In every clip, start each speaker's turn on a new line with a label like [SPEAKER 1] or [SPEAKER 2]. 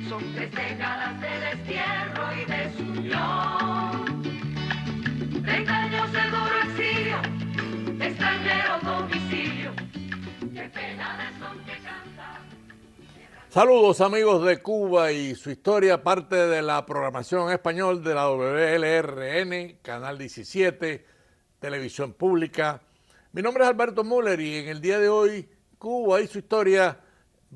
[SPEAKER 1] Son 3 décadas de destierro y desunión, 30 años de duro exilio, extranjero domicilio, qué pena de son que canta.
[SPEAKER 2] Saludos amigos de Cuba y su historia, parte de la programación en español de la WLRN, Canal 17, Televisión Pública. Mi nombre es Alberto Müller y en el día de hoy Cuba y su historia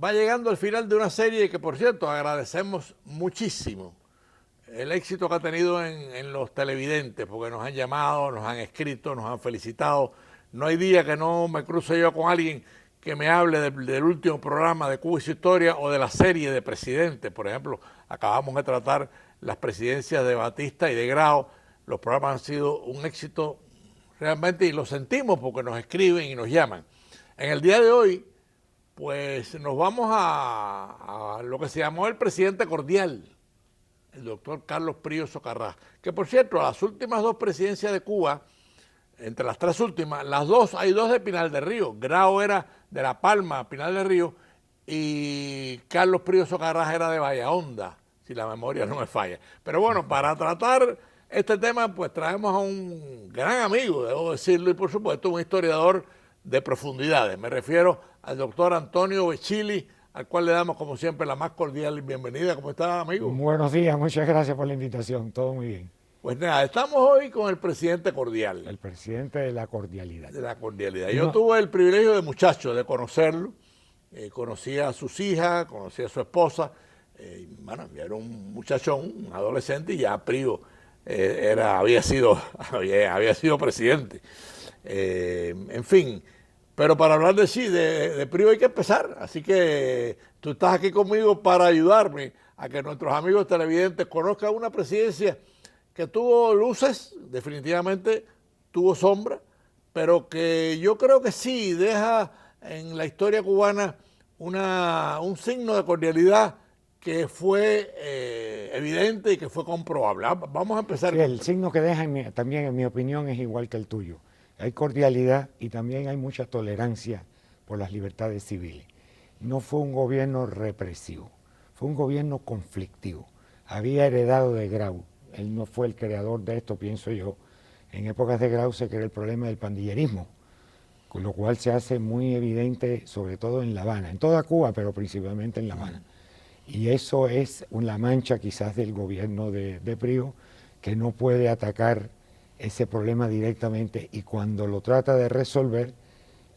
[SPEAKER 2] va llegando al final de una serie que, por cierto, agradecemos muchísimo el éxito que ha tenido en los televidentes, porque nos han llamado, nos han escrito, nos han felicitado. No hay día que no me cruce yo con alguien que me hable del último programa de Cuba y su historia o de la serie de presidentes. Por ejemplo, acabamos de tratar las presidencias de Batista y de Grau. Los programas han sido un éxito realmente y lo sentimos porque nos escriben y nos llaman. En el día de hoy, pues nos vamos a lo que se llamó el presidente cordial, el doctor Carlos Prío Socarrás, que por cierto, las últimas 2 presidencias de Cuba, entre las 3 últimas, hay 2 de Pinar del Río. Grau era de La Palma, Pinar del Río, y Carlos Prío Socarrás era de Bahía, si la memoria no me falla. Pero bueno, para tratar este tema, pues traemos a un gran amigo, debo decirlo, y por supuesto un historiador de profundidades. Me refiero al doctor Antonio Becchili, al cual le damos como siempre la más cordial bienvenida. ¿Cómo está, amigo?
[SPEAKER 3] Buenos días, muchas gracias por la invitación, todo muy bien.
[SPEAKER 2] Pues nada, estamos hoy con el presidente cordial.
[SPEAKER 3] El presidente de la cordialidad.
[SPEAKER 2] De la cordialidad. Yo tuve el privilegio de muchacho de conocerlo, conocí a sus hijas, conocí a su esposa, bueno, ya era un muchachón, un adolescente, y ya Prío había sido presidente. En fin, pero para hablar de sí, de Prío hay que empezar, así que tú estás aquí conmigo para ayudarme a que nuestros amigos televidentes conozcan una presidencia que tuvo luces, definitivamente tuvo sombra, pero que yo creo que sí deja en la historia cubana un signo de cordialidad que fue evidente y que fue comprobable. Vamos a empezar.
[SPEAKER 3] Sí, el signo que deja también, en mi opinión, es igual que el tuyo. Hay cordialidad y también hay mucha tolerancia por las libertades civiles. No fue un gobierno represivo, fue un gobierno conflictivo. Había heredado de Grau. Él no fue el creador de esto, pienso yo. En épocas de Grau se creó el problema del pandillerismo, con lo cual se hace muy evidente, sobre todo en La Habana, en toda Cuba, pero principalmente en La Habana. Y eso es una mancha quizás del gobierno de Prío, que no puede atacar ese problema directamente, y cuando lo trata de resolver,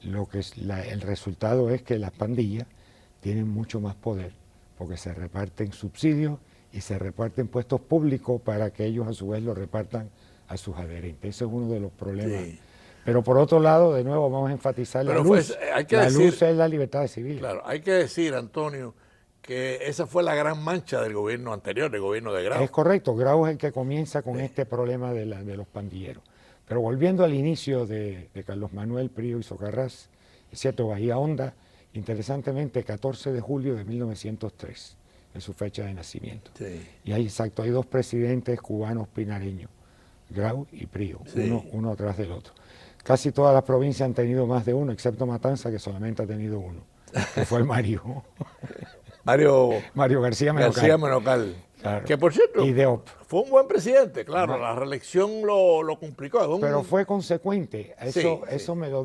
[SPEAKER 3] el resultado es que las pandillas tienen mucho más poder, porque se reparten subsidios y se reparten puestos públicos para que ellos a su vez lo repartan a sus adherentes. Ese es uno de los problemas. Sí. Pero por otro lado, de nuevo, vamos a enfatizar la luz. Luz es la libertad civil.
[SPEAKER 2] Claro, hay que decir, Antonio, que esa fue la gran mancha del gobierno anterior, del gobierno de Grau.
[SPEAKER 3] Es correcto, Grau es el que comienza con este problema de los pandilleros. Pero volviendo al inicio de Carlos Manuel Prío y Socarrás, es cierto, Bahía Honda, interesantemente, 14 de julio de 1903. Es su fecha de nacimiento. Sí. Y hay 2 presidentes cubanos pinareños, Grau y Prío, sí, uno atrás del otro. Casi todas las provincias han tenido más de uno, excepto Matanza, que solamente ha tenido uno, que fue Mario García
[SPEAKER 2] Menocal.
[SPEAKER 3] Claro.
[SPEAKER 2] Que por cierto,
[SPEAKER 3] fue
[SPEAKER 2] un buen presidente, claro, la reelección lo complicó.
[SPEAKER 3] Pero fue consecuente, eso me lo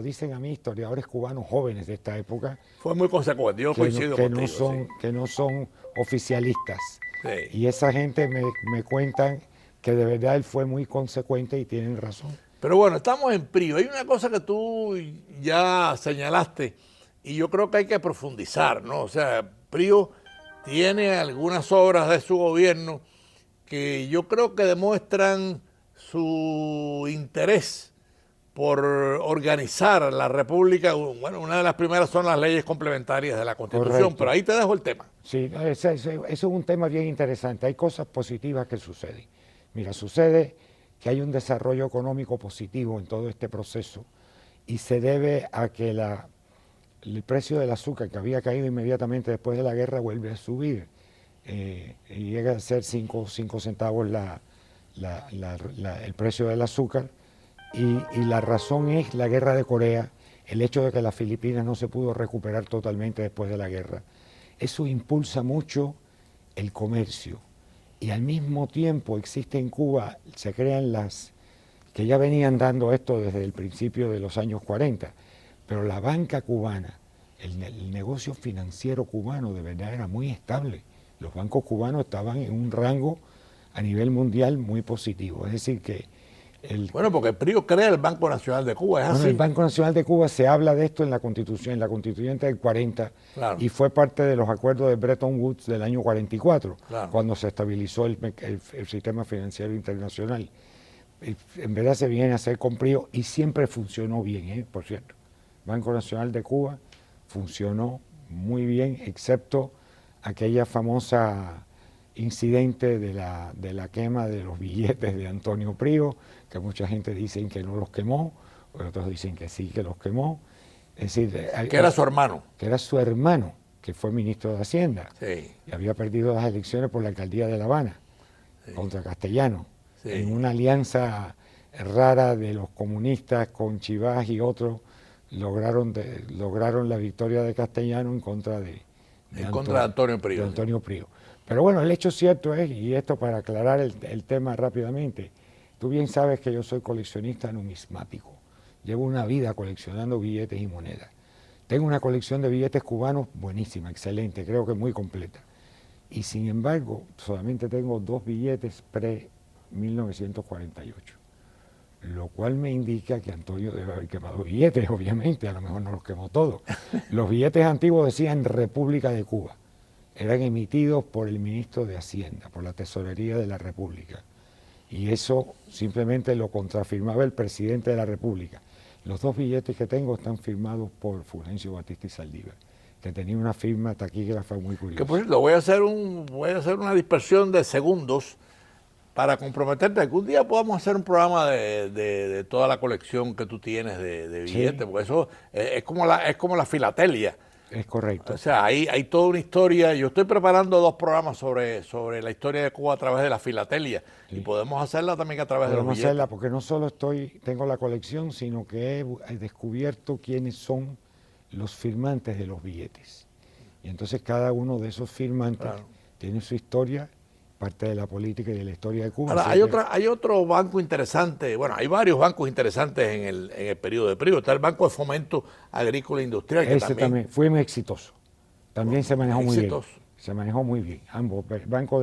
[SPEAKER 3] dicen a mí historiadores cubanos jóvenes de esta época.
[SPEAKER 2] Fue muy consecuente, yo coincido contigo.
[SPEAKER 3] Que no son oficialistas.
[SPEAKER 2] Sí.
[SPEAKER 3] Y esa gente me cuentan que de verdad él fue muy consecuente y tienen razón.
[SPEAKER 2] Pero bueno, estamos en Prío. Hay una cosa que tú ya señalaste y yo creo que hay que profundizar, ¿no? O sea, Prío tiene algunas obras de su gobierno que yo creo que demuestran su interés por organizar la República. Bueno, una de las primeras son las leyes complementarias de la Constitución. Correcto. Pero ahí te dejo el tema.
[SPEAKER 3] Sí, eso es un tema bien interesante. Hay cosas positivas que suceden. Mira, sucede que hay un desarrollo económico positivo en todo este proceso y se debe a que el precio del azúcar, que había caído inmediatamente después de la guerra, vuelve a subir. Y llega a ser 5 centavos el precio del azúcar. Y la razón es la guerra de Corea, el hecho de que las Filipinas no se pudo recuperar totalmente después de la guerra. Eso impulsa mucho el comercio, y al mismo tiempo existe en Cuba, se crean las, que ya venían dando esto desde el principio de los años 40, pero la banca cubana, el negocio financiero cubano de verdad era muy estable. Los bancos cubanos estaban en un rango a nivel mundial muy positivo. Es decir, que
[SPEAKER 2] bueno, porque el PRI crea el Banco Nacional de Cuba, ¿es así?
[SPEAKER 3] el Banco Nacional de Cuba, se habla de esto en la Constitución, en la Constituyente del 40, claro, y fue parte de los acuerdos de Bretton Woods del año 44, claro, cuando se estabilizó el sistema financiero internacional. En verdad se viene a hacer con PRI y siempre funcionó bien, por cierto. Banco Nacional de Cuba funcionó muy bien, excepto aquella famosa incidente de la quema de los billetes de Antonio Prío, que mucha gente dice que no los quemó, otros dicen que sí, que los quemó. Es decir,
[SPEAKER 2] que era su hermano.
[SPEAKER 3] Que era su hermano, que fue ministro de Hacienda,
[SPEAKER 2] sí,
[SPEAKER 3] y había perdido las elecciones por la alcaldía de La Habana, sí, contra Castellano, sí, en una alianza rara de los comunistas con Chivás y otros, lograron la victoria de Castellano en contra de
[SPEAKER 2] Antonio Prío.
[SPEAKER 3] De Antonio Prío. Pero bueno, el hecho cierto es, y esto para aclarar el tema rápidamente, tú bien sabes que yo soy coleccionista numismático. Llevo una vida coleccionando billetes y monedas. Tengo una colección de billetes cubanos buenísima, excelente, creo que muy completa. Y sin embargo, solamente tengo 2 billetes pre-1948. Lo cual me indica que Antonio debe haber quemado billetes, obviamente, a lo mejor no los quemó todos. Los billetes antiguos decían República de Cuba. Eran emitidos por el ministro de Hacienda, por la Tesorería de la República. Y eso simplemente lo contrafirmaba el presidente de la República. Los 2 billetes que tengo están firmados por Fulgencio Batista y Saldívar, que tenía una firma taquígrafa muy curiosa.
[SPEAKER 2] Que por cierto, voy a hacer una dispersión de segundos para comprometerte. Algún día podamos hacer un programa de toda la colección que tú tienes de billetes, sí, porque eso es como la filatelia.
[SPEAKER 3] Es correcto.
[SPEAKER 2] O sea, hay toda una historia. Yo estoy preparando 2 programas sobre la historia de Cuba a través de la filatelia. Sí. Y podemos hacerla también a través de los billetes. Podemos hacerla
[SPEAKER 3] porque no solo tengo la colección, sino que he descubierto quiénes son los firmantes de los billetes. Y entonces cada uno de esos firmantes, claro, tiene su historia, parte de la política y de la historia de Cuba.
[SPEAKER 2] Ahora, hay otro banco interesante, bueno, hay varios bancos interesantes en el periodo de Prío. Está el Banco de Fomento Agrícola e Industrial.
[SPEAKER 3] Ese también fue muy exitoso. También se manejó muy bien. Se manejó muy bien. Ambos, Banco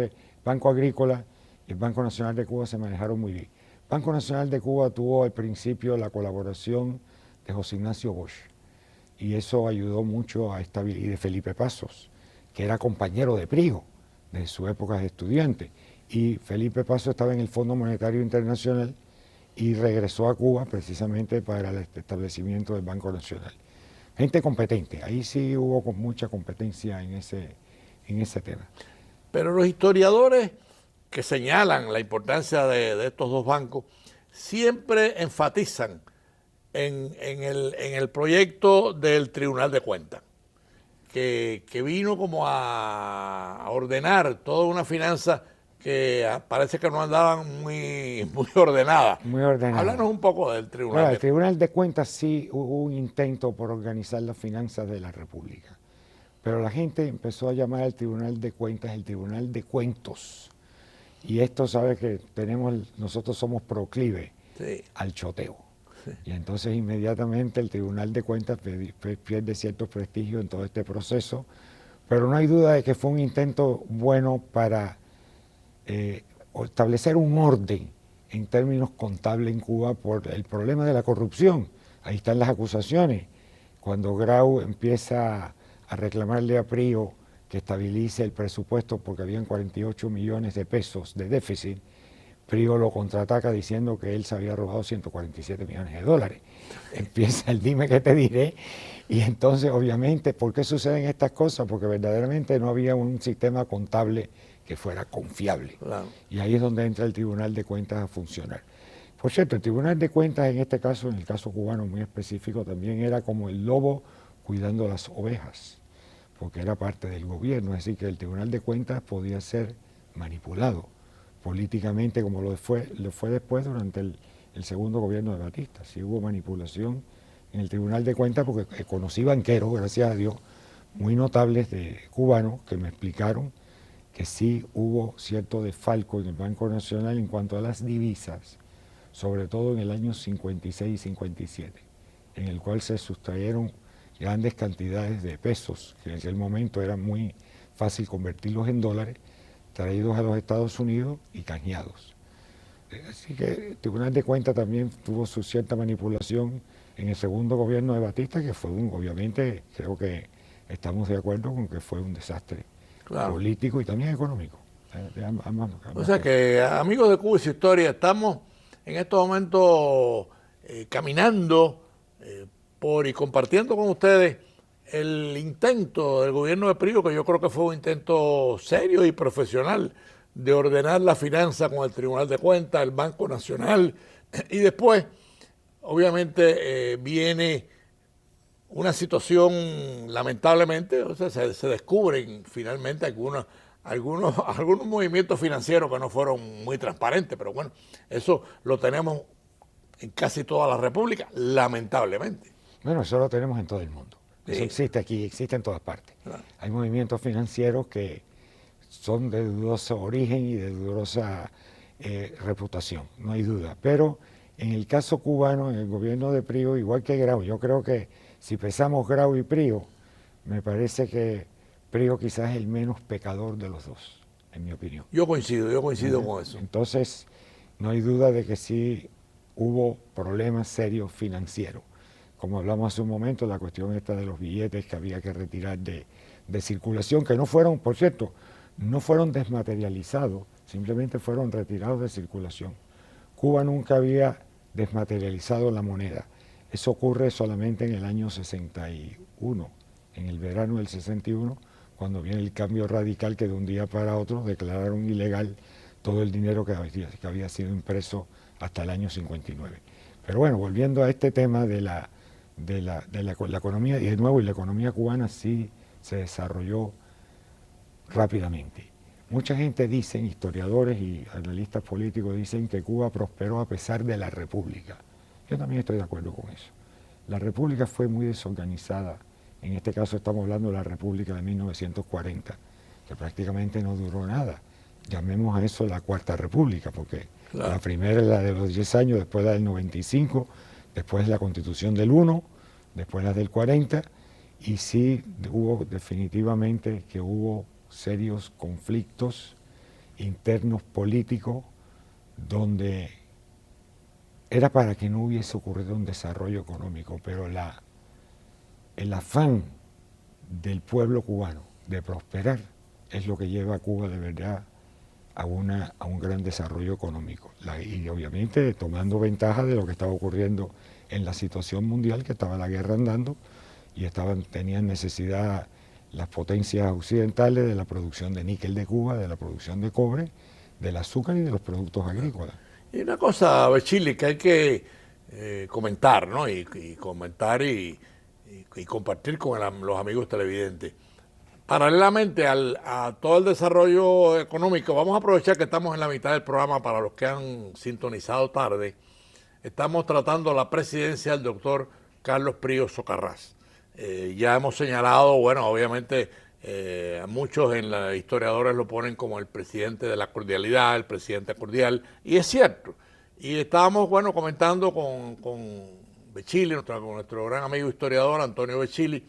[SPEAKER 3] Agrícola y el Banco Nacional de Cuba se manejaron muy bien. Banco Nacional de Cuba tuvo al principio la colaboración de José Ignacio Bosch. Y eso ayudó mucho a estabilizar, y de Felipe Pasos, que era compañero de Prío de su época de estudiante, y Felipe Paso estaba en el Fondo Monetario Internacional y regresó a Cuba precisamente para el establecimiento del Banco Nacional. Gente competente, ahí sí hubo mucha competencia en ese tema.
[SPEAKER 2] Pero los historiadores que señalan la importancia de estos 2 bancos siempre enfatizan en el proyecto del Tribunal de Cuentas. Que vino como a ordenar toda una finanza que parece que no andaban muy ordenadas.
[SPEAKER 3] Muy ordenadas.
[SPEAKER 2] Háblanos un poco del Tribunal.
[SPEAKER 3] Bueno, el Tribunal de Cuentas sí hubo un intento por organizar las finanzas de la República, pero la gente empezó a llamar al Tribunal de Cuentas el Tribunal de Cuentos. Y esto sabe que nosotros somos proclive, sí, al choteo. Y entonces inmediatamente el Tribunal de Cuentas pierde cierto prestigio en todo este proceso, pero no hay duda de que fue un intento bueno para establecer un orden en términos contables en Cuba por el problema de la corrupción. Ahí están las acusaciones. Cuando Grau empieza a reclamarle a Prío que estabilice el presupuesto porque habían 48 millones de pesos de déficit, Prío lo contraataca diciendo que él se había robado 147 millones de dólares. Empieza el dime que te diré, y entonces obviamente, ¿por qué suceden estas cosas? Porque verdaderamente no había un sistema contable que fuera confiable. Claro. Y ahí es donde entra el Tribunal de Cuentas a funcionar. Por cierto, el Tribunal de Cuentas en este caso, en el caso cubano muy específico, también era como el lobo cuidando las ovejas, porque era parte del gobierno, es decir, que el Tribunal de Cuentas podía ser manipulado políticamente, como lo fue después durante el segundo gobierno de Batista. Sí hubo manipulación en el Tribunal de Cuentas, porque conocí banqueros, gracias a Dios, muy notables de cubanos que me explicaron que sí hubo cierto desfalco en el Banco Nacional en cuanto a las divisas, sobre todo en el año 56 y 57, en el cual se sustrayeron grandes cantidades de pesos, que en aquel momento era muy fácil convertirlos en dólares, traídos a los Estados Unidos y canjeados. Así que el Tribunal de Cuentas también tuvo su cierta manipulación en el segundo gobierno de Batista, que fue obviamente, creo que estamos de acuerdo con que fue un desastre político y también económico.
[SPEAKER 2] O sea que, amigos de Cuba y su historia, estamos en estos momentos caminando por y compartiendo con ustedes el intento del gobierno de Prigo, que yo creo que fue un intento serio y profesional de ordenar la finanza con el Tribunal de Cuentas, el Banco Nacional, y después, obviamente, viene una situación, lamentablemente, o sea, se descubren finalmente algunos movimientos financieros que no fueron muy transparentes, pero bueno, eso lo tenemos en casi toda la República, lamentablemente.
[SPEAKER 3] Bueno, eso lo tenemos en todo el mundo. Eso
[SPEAKER 2] Sí.
[SPEAKER 3] existe aquí, existe en todas partes.
[SPEAKER 2] Claro.
[SPEAKER 3] Hay movimientos financieros que son de dudoso origen y de dudosa reputación, no hay duda. Pero en el caso cubano, en el gobierno de Prigo, igual que Grau, yo creo que si pesamos Grau y Prigo, me parece que Prigo quizás es el menos pecador de los dos, en mi opinión.
[SPEAKER 2] Yo coincido con eso.
[SPEAKER 3] Entonces, no hay duda de que sí hubo problemas serios financieros. Como hablamos hace un momento, la cuestión esta de los billetes que había que retirar de circulación, que no fueron, por cierto, no fueron desmaterializados, simplemente fueron retirados de circulación. Cuba nunca había desmaterializado la moneda. Eso ocurre solamente en el año 61, en el verano del 61, cuando viene el cambio radical que de un día para otro declararon ilegal todo el dinero que había sido impreso hasta el año 59. Pero bueno, volviendo a este tema de la economía, y de nuevo, y la economía cubana sí se desarrolló rápidamente. Mucha gente dice, historiadores y analistas políticos dicen que Cuba prosperó a pesar de la República. Yo también estoy de acuerdo con eso. La República fue muy desorganizada. En este caso estamos hablando de la República de 1940, que prácticamente no duró nada. Llamemos a eso la Cuarta República, porque claro, la primera es la de los 10 años, después la del 95, después la Constitución del 1, después la del 40, y sí hubo definitivamente que hubo serios conflictos internos políticos donde era para que no hubiese ocurrido un desarrollo económico, pero el afán del pueblo cubano de prosperar es lo que lleva a Cuba de verdad a un gran desarrollo económico. Y obviamente tomando ventaja de lo que estaba ocurriendo en la situación mundial, que estaba la guerra andando y tenían necesidad las potencias occidentales de la producción de níquel de Cuba, de la producción de cobre, del azúcar y de los productos agrícolas.
[SPEAKER 2] Y una cosa, Bechili, que hay que comentar, ¿no? Y comentar y compartir con los amigos televidentes. Paralelamente a todo el desarrollo económico, vamos a aprovechar que estamos en la mitad del programa para los que han sintonizado tarde. Estamos tratando la presidencia del doctor Carlos Prigo Socarrás. Ya hemos señalado, bueno, obviamente a muchos historiadores lo ponen como el presidente de la cordialidad, el presidente cordial, y es cierto. Y estábamos, bueno, comentando con Bechili, con nuestro gran amigo historiador Antonio Bechili,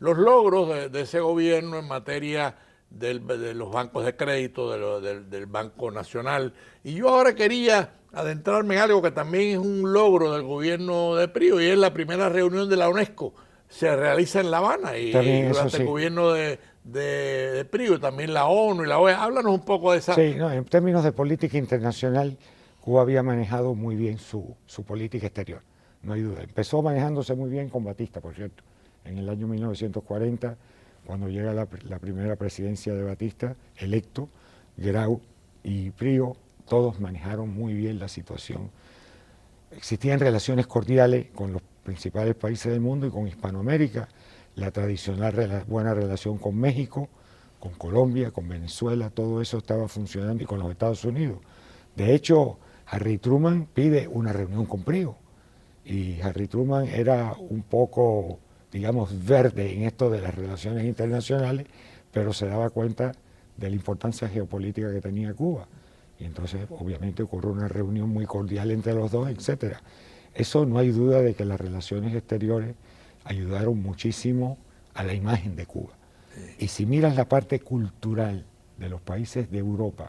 [SPEAKER 2] los logros de ese gobierno en materia de los bancos de crédito, del Banco Nacional. Y yo ahora quería adentrarme en algo que también es un logro del gobierno de Prigo, y es la primera reunión de la UNESCO. Se realiza en La Habana y durante el gobierno de Prigo, también la ONU y la OEA. Háblanos un poco de esa...
[SPEAKER 3] Sí, no, en términos de política internacional, Cuba había manejado muy bien su política exterior, no hay duda. Empezó manejándose muy bien con Batista, por cierto. En el año 1940, cuando llega la primera presidencia de Batista, electo, Grau y Prigo, todos manejaron muy bien la situación. Existían relaciones cordiales con los principales países del mundo y con Hispanoamérica, la tradicional buena relación con México, con Colombia, con Venezuela, todo eso estaba funcionando, y con los Estados Unidos. De hecho, Harry Truman pide una reunión con Prigo, y Harry Truman era un poco, digamos, verde en esto de las relaciones internacionales, pero se daba cuenta de la importancia geopolítica que tenía Cuba. Y entonces, obviamente, ocurrió una reunión muy cordial entre los dos, etcétera. Eso no hay duda de que las relaciones exteriores ayudaron muchísimo a la imagen de Cuba. Y si miras la parte cultural de los países de Europa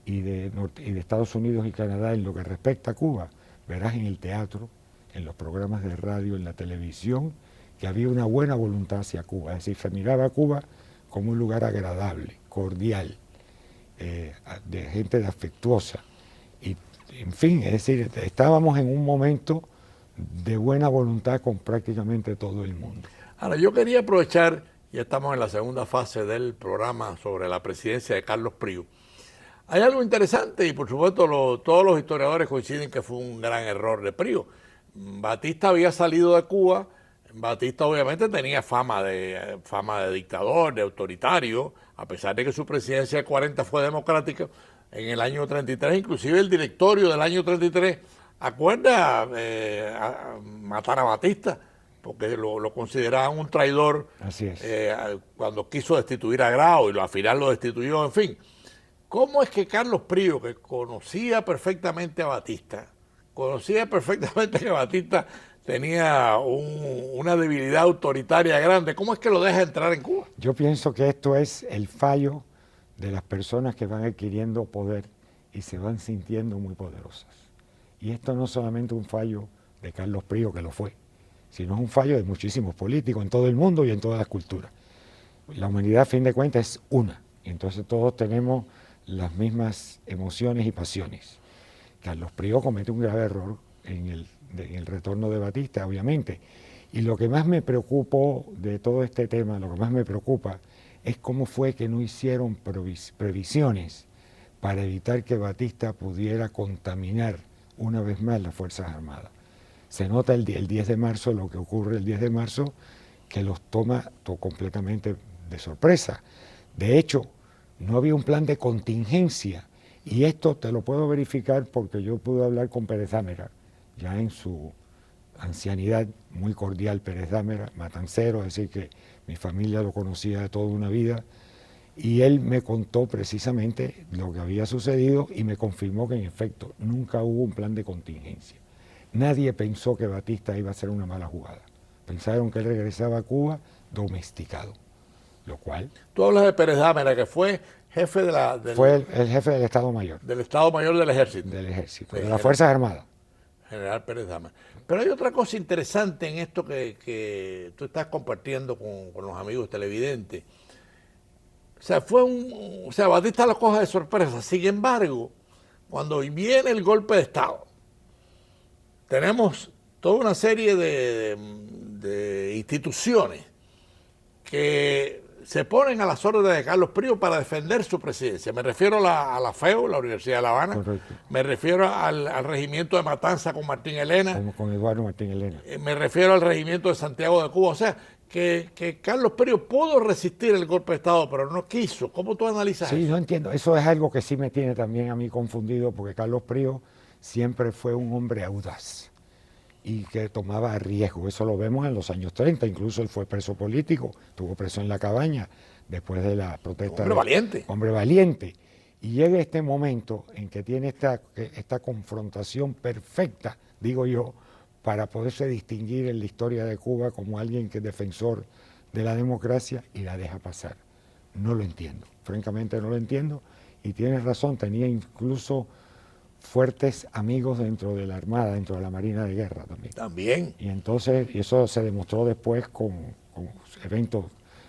[SPEAKER 3] y de Estados Unidos y Canadá en lo que respecta a Cuba, verás en el teatro, en los programas de radio, en la televisión, que había una buena voluntad hacia Cuba. Es decir, se miraba a Cuba como un lugar agradable, cordial, de gente afectuosa. Y, en fin, es decir, estábamos en un momento de buena voluntad con prácticamente todo el mundo.
[SPEAKER 2] Ahora, yo quería aprovechar, ya estamos en la segunda fase del programa sobre la presidencia de Carlos Prío. Hay algo interesante y por supuesto todos los historiadores coinciden que fue un gran error de Prío. Batista había salido de Cuba, Batista obviamente tenía fama de dictador, de autoritario, a pesar de que su presidencia de 40 fue democrática. En el año 33, inclusive el directorio del año 33 acuerda matar a Batista, porque lo consideraban un traidor.
[SPEAKER 3] Así es.
[SPEAKER 2] Cuando quiso destituir a Grau y al final lo destituyó, en fin. ¿Cómo es que Carlos Prío, que conocía perfectamente a Batista, conocía perfectamente que Batista tenía una debilidad autoritaria grande, cómo es que lo deja entrar en Cuba?
[SPEAKER 3] Yo pienso que esto es el fallo de las personas que van adquiriendo poder y se van sintiendo muy poderosas. Y esto no es solamente un fallo de Carlos Prío, que lo fue, sino es un fallo de muchísimos políticos en todo el mundo y en todas las culturas. La humanidad, a fin de cuentas, es una, y entonces todos tenemos las mismas emociones y pasiones. Carlos Prío comete un grave error en el retorno de Batista, obviamente. Y lo que más me preocupó de todo este tema, lo que más me preocupa, es cómo fue que no hicieron previsiones para evitar que Batista pudiera contaminar una vez más las Fuerzas Armadas. Se nota el 10 de marzo, lo que ocurre el 10 de marzo, que los toma completamente de sorpresa. De hecho, no había un plan de contingencia, y esto te lo puedo verificar porque yo pude hablar con Pérez Dámera, ya en su ancianidad, muy cordial Pérez Dámera, matancero, es decir que mi familia lo conocía de toda una vida, y él me contó precisamente lo que había sucedido y me confirmó que en efecto nunca hubo un plan de contingencia. Nadie pensó que Batista iba a hacer una mala jugada. Pensaron que él regresaba a Cuba domesticado, lo cual...
[SPEAKER 2] Tú hablas de Pérez Dámera, que fue jefe
[SPEAKER 3] fue el jefe del Estado Mayor.
[SPEAKER 2] Del Estado Mayor del Ejército.
[SPEAKER 3] Del Ejército, de las Fuerzas Armadas.
[SPEAKER 2] General Pérez Dámera. Pero hay otra cosa interesante en esto que tú estás compartiendo con los amigos televidentes. O sea, Batista lo coge de sorpresa. Sin embargo, cuando viene el golpe de Estado, tenemos toda una serie de instituciones que se ponen a las órdenes de Carlos Prío para defender su presidencia. Me refiero a la FEU, la Universidad de La Habana.
[SPEAKER 3] Correcto.
[SPEAKER 2] Me refiero al regimiento de Matanza con Martín Elena.
[SPEAKER 3] Con Eduardo Martín Elena.
[SPEAKER 2] Me refiero al regimiento de Santiago de Cuba. O sea, que Carlos Prío pudo resistir el golpe de Estado, pero no quiso. ¿Cómo tú analizas eso?
[SPEAKER 3] Sí, no entiendo. Eso es algo que sí me tiene también a mí confundido, porque Carlos Prío siempre fue un hombre audaz y que tomaba riesgo. Eso lo vemos en los años 30, incluso él fue preso político, estuvo preso en La Cabaña después de la protesta.
[SPEAKER 2] Hombre valiente.
[SPEAKER 3] Hombre valiente. Y llega este momento en que tiene esta confrontación perfecta, digo yo, para poderse distinguir en la historia de Cuba como alguien que es defensor de la democracia, y la deja pasar. No lo entiendo, francamente no lo entiendo, y tienes razón, tenía incluso fuertes amigos dentro de la Armada, dentro de la Marina de Guerra también.
[SPEAKER 2] También.
[SPEAKER 3] Y entonces eso se demostró después con eventos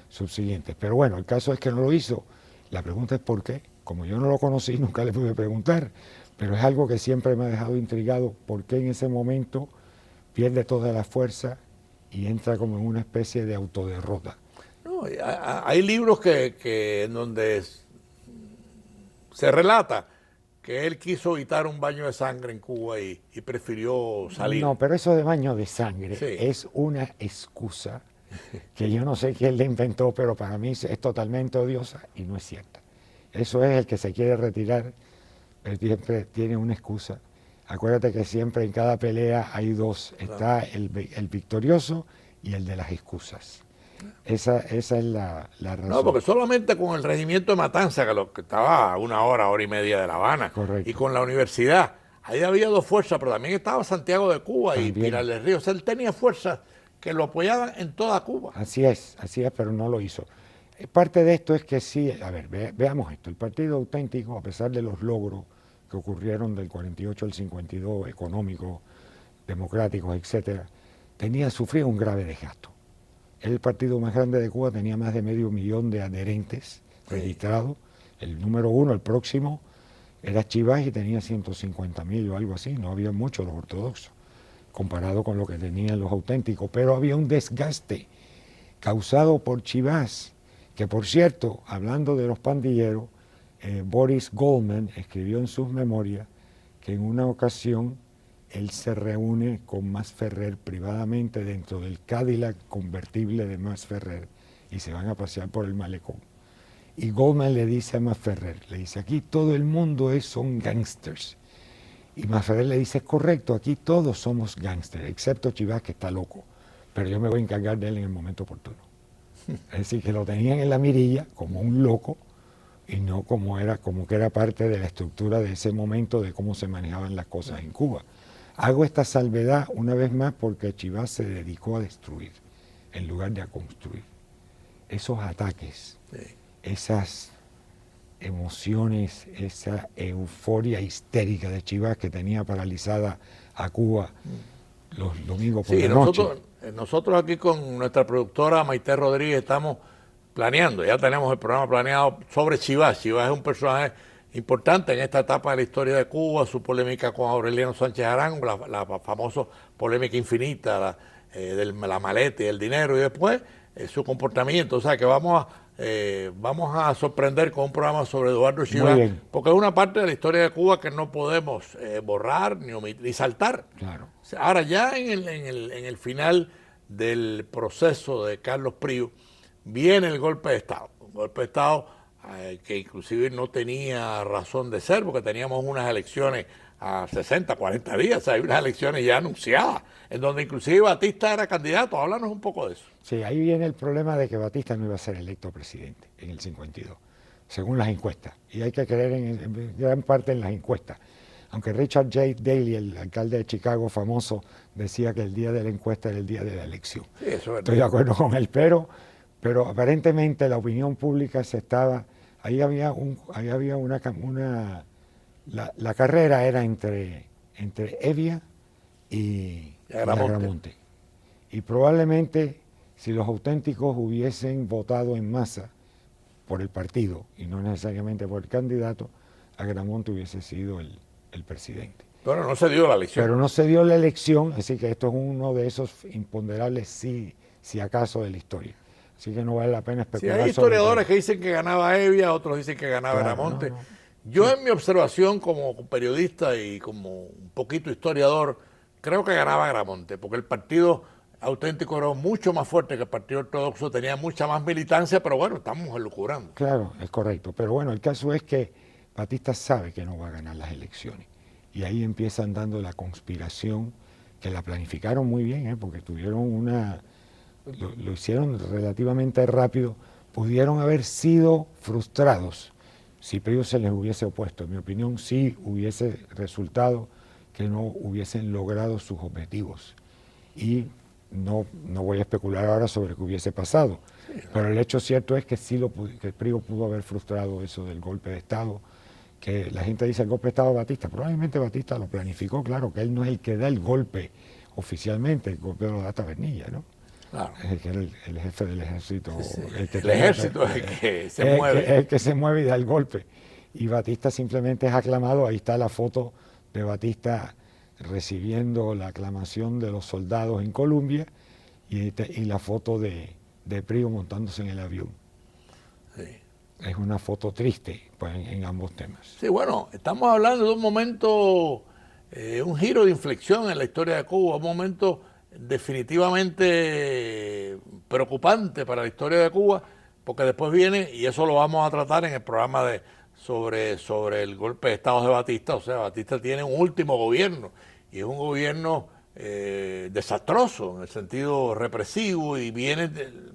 [SPEAKER 3] subsiguientes. Pero bueno, el caso es que no lo hizo. La pregunta es por qué. Como yo no lo conocí, nunca le pude preguntar, pero es algo que siempre me ha dejado intrigado, por qué en ese momento pierde toda la fuerza y entra como en una especie de autoderrota.
[SPEAKER 2] No, hay libros en donde se relata que él quiso evitar un baño de sangre en Cuba y prefirió salir.
[SPEAKER 3] No, pero eso de baño de sangre
[SPEAKER 2] sí,
[SPEAKER 3] es una excusa que yo no sé quién le inventó, pero para mí es totalmente odiosa y no es cierta. Eso es el que se quiere retirar, él siempre tiene una excusa. Acuérdate que siempre en cada pelea hay dos, está el victorioso y el de las excusas. Esa es la razón.
[SPEAKER 2] No, porque solamente con el regimiento de Matanza, que estaba a una hora y media de La Habana,
[SPEAKER 3] Correcto.
[SPEAKER 2] y con la universidad, ahí había dos fuerzas, pero también estaba Santiago de Cuba y
[SPEAKER 3] También.
[SPEAKER 2] Pinar del Río. O sea, él tenía fuerzas que lo apoyaban en toda Cuba.
[SPEAKER 3] Así es, pero no lo hizo. Parte de esto es que sí, a ver, veamos esto. El Partido Auténtico, a pesar de los logros que ocurrieron del 48 al 52, económicos, democráticos, etcétera, sufría un grave desgasto. El partido más grande de Cuba, tenía más de 500.000 de adherentes registrados. El número uno, el próximo, era Chivas y tenía 150.000 o algo así. No había muchos los ortodoxos, comparado con lo que tenían los auténticos. Pero había un desgaste causado por Chivas, que por cierto, hablando de los pandilleros, Boris Goldman escribió en sus memorias que en una ocasión él se reúne con Masferrer privadamente dentro del Cadillac convertible de Masferrer y se van a pasear por el malecón. Y Goldman le dice a Masferrer, le dice, aquí todo el mundo son gángsters. Y Masferrer le dice, es correcto, aquí todos somos gángsters, excepto Chivas, que está loco, pero yo me voy a encargar de él en el momento oportuno. Es decir, que lo tenían en la mirilla como un loco y no como que era parte de la estructura de ese momento de cómo se manejaban las cosas en Cuba. Hago esta salvedad una vez más porque Chivas se dedicó a destruir en lugar de a construir. Esos ataques, esas emociones, esa euforia histérica de Chivas que tenía paralizada a Cuba los domingos por la noche.
[SPEAKER 2] Nosotros aquí con nuestra productora Maite Rodríguez estamos planeando, ya tenemos el programa planeado sobre Chivas. Chivas es un personaje importante en esta etapa de la historia de Cuba, su polémica con Aureliano Sánchez Arango, la famosa polémica infinita de la maleta y el dinero, y después su comportamiento. O sea que vamos a sorprender con un programa sobre Eduardo Chivas, porque es una parte de la historia de Cuba que no podemos borrar ni saltar.
[SPEAKER 3] Claro.
[SPEAKER 2] Ahora, ya en el final del proceso de Carlos Prío, viene el golpe de Estado. Un golpe de Estado que inclusive no tenía razón de ser, porque teníamos unas elecciones a 60, 40 días, o sea, hay unas elecciones ya anunciadas, en donde inclusive Batista era candidato. Háblanos un poco de eso.
[SPEAKER 3] Sí, ahí viene el problema de que Batista no iba a ser electo presidente en el 52, según las encuestas. Y hay que creer en gran parte en las encuestas. Aunque Richard J. Daley, el alcalde de Chicago famoso, decía que el día de la encuesta era el día de la elección.
[SPEAKER 2] Sí, eso es verdad.
[SPEAKER 3] Estoy de acuerdo con él, pero aparentemente la opinión pública se estaba... Ahí había la carrera era entre Evia y Agramonte. Y probablemente si los auténticos hubiesen votado en masa por el partido y no necesariamente por el candidato, Agramonte hubiese sido el presidente.
[SPEAKER 2] Pero no se dio la elección.
[SPEAKER 3] Pero no se dio la elección, así que esto es uno de esos imponderables si acaso de la historia. Así que no vale la pena especular.
[SPEAKER 2] Sí, hay historiadores que dicen que ganaba Evia, otros dicen que ganaba Agramonte. No. Yo en mi observación como periodista y como un poquito historiador, creo que ganaba Agramonte, porque el partido auténtico era mucho más fuerte que el partido ortodoxo, tenía mucha más militancia, pero bueno, estamos elucubrando.
[SPEAKER 3] Claro, es correcto. Pero bueno, el caso es que Batista sabe que no va a ganar las elecciones. Y ahí empieza andando la conspiración, que la planificaron muy bien, porque tuvieron lo hicieron relativamente rápido, pudieron haber sido frustrados si Prío se les hubiese opuesto. En mi opinión, sí hubiese resultado que no hubiesen logrado sus objetivos. Y no voy a especular ahora sobre qué hubiese pasado, pero el hecho cierto es que sí que Prío pudo haber frustrado eso del golpe de Estado, que la gente dice el golpe de Estado de Batista. Probablemente Batista lo planificó, claro, que él no es el que da el golpe oficialmente, el golpe lo da Tabernilla, ¿no?
[SPEAKER 2] Claro.
[SPEAKER 3] Es el que era el jefe del ejército.
[SPEAKER 2] Sí. El ejército es el que se mueve.
[SPEAKER 3] Es el que se mueve y da el golpe. Y Batista simplemente es aclamado. Ahí está la foto de Batista recibiendo la aclamación de los soldados en Colombia y la foto de Prío montándose en el avión.
[SPEAKER 2] Sí.
[SPEAKER 3] Es una foto triste pues, en ambos temas.
[SPEAKER 2] Sí, bueno, estamos hablando de un momento, un giro de inflexión en la historia de Cuba, un momento definitivamente preocupante para la historia de Cuba, porque después viene, y eso lo vamos a tratar en el programa sobre el golpe de Estado de Batista. O sea, Batista tiene un último gobierno, y es un gobierno desastroso en el sentido represivo, y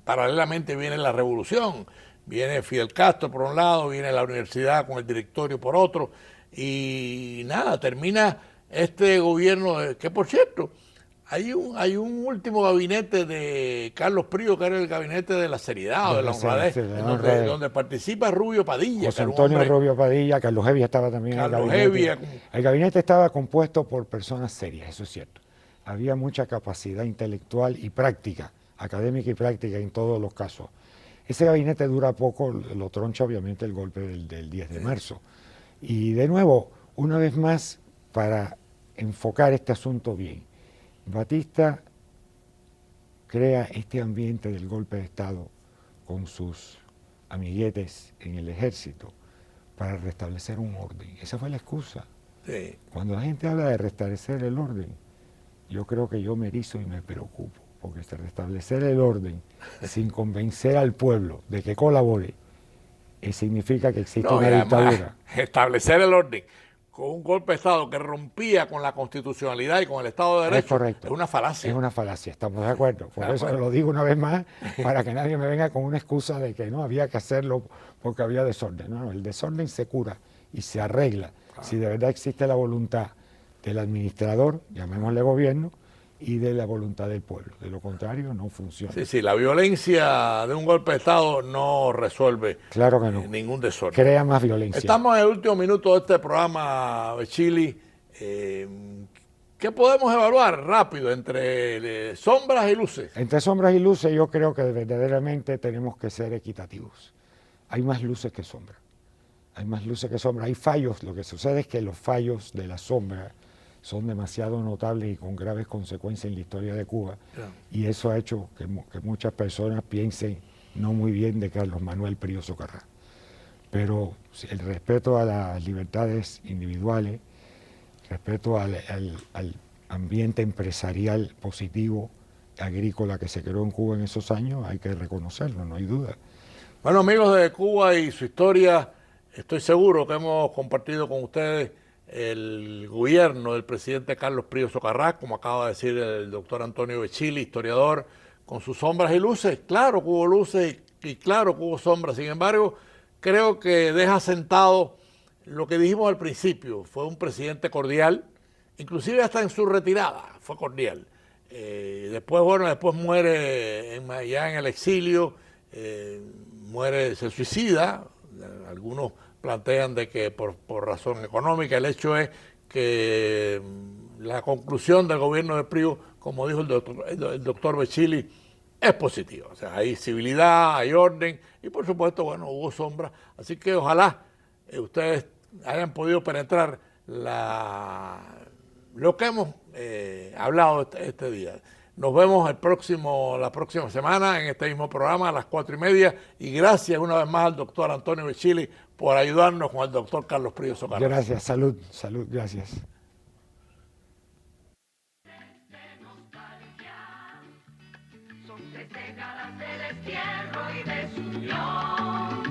[SPEAKER 2] paralelamente viene la revolución, viene Fidel Castro por un lado, viene la universidad con el directorio por otro, y nada, termina este gobierno, que por cierto, hay un último gabinete de Carlos Prío, que era el gabinete de la seriedad o de la honradez, donde participa Rubio Padilla.
[SPEAKER 3] José Antonio Rubio Padilla, Carlos Hevia estaba también en el gabinete. El gabinete estaba compuesto por personas serias, eso es cierto. Había mucha capacidad intelectual y práctica, académica y práctica en todos los casos. Ese gabinete dura poco, lo troncha obviamente el golpe del 10 de marzo. Y de nuevo, una vez más, para enfocar este asunto bien, Batista crea este ambiente del golpe de Estado con sus amiguetes en el ejército para restablecer un orden. Esa fue la excusa.
[SPEAKER 2] Sí.
[SPEAKER 3] Cuando la gente habla de restablecer el orden, yo creo que yo me erizo y me preocupo, porque restablecer el orden sin convencer al pueblo de que colabore, significa que existe una dictadura.
[SPEAKER 2] Establecer el orden con un golpe de Estado que rompía con la constitucionalidad y con el Estado de Derecho,
[SPEAKER 3] es correcto.
[SPEAKER 2] Es una falacia.
[SPEAKER 3] Es una falacia, estamos de acuerdo. Por eso lo digo una vez más, para que nadie me venga con una excusa de que no había que hacerlo porque había desorden. No, el desorden se cura y se arregla si de verdad existe la voluntad del administrador, llamémosle gobierno, y de la voluntad del pueblo. De lo contrario, no funciona.
[SPEAKER 2] Sí, la violencia de un golpe de Estado no resuelve,
[SPEAKER 3] claro que no,
[SPEAKER 2] ningún desorden.
[SPEAKER 3] Crea más violencia.
[SPEAKER 2] Estamos en el último minuto de este programa, Chili. ¿Qué podemos evaluar rápido entre sombras y luces?
[SPEAKER 3] Entre sombras y luces yo creo que verdaderamente tenemos que ser equitativos. Hay más luces que sombras. Hay más luces que sombras. Hay fallos. Lo que sucede es que los fallos de la sombra son demasiado notables y con graves consecuencias en la historia de Cuba. Claro. Y eso ha hecho que muchas personas piensen no muy bien de Carlos Manuel Prío Socarrá. Pero el respeto a las libertades individuales, respeto al ambiente empresarial positivo, agrícola que se creó en Cuba en esos años, hay que reconocerlo, no hay duda.
[SPEAKER 2] Bueno, amigos de Cuba y su historia, estoy seguro que hemos compartido con ustedes el gobierno del presidente Carlos Prío Socarrá, como acaba de decir el doctor Antonio Becchili, historiador, con sus sombras y luces. Claro que hubo luces y claro que hubo sombras. Sin embargo, creo que deja sentado lo que dijimos al principio. Fue un presidente cordial, inclusive hasta en su retirada fue cordial. Después muere ya en el exilio, se suicida. Algunos plantean de que por razón económica. El hecho es que la conclusión del gobierno de Prío, como dijo el doctor Becchili, es positiva. O sea, hay civilidad, hay orden y por supuesto, bueno, hubo sombra. Así que ojalá ustedes hayan podido penetrar lo que hemos hablado este día. Nos vemos la próxima semana en este mismo programa a las 4:30 y gracias una vez más al doctor Antonio Becchili por ayudarnos con el doctor Carlos Prío Socarrá.
[SPEAKER 3] Gracias, salud, gracias.
[SPEAKER 1] Son 3 décadas de destierro y desunión.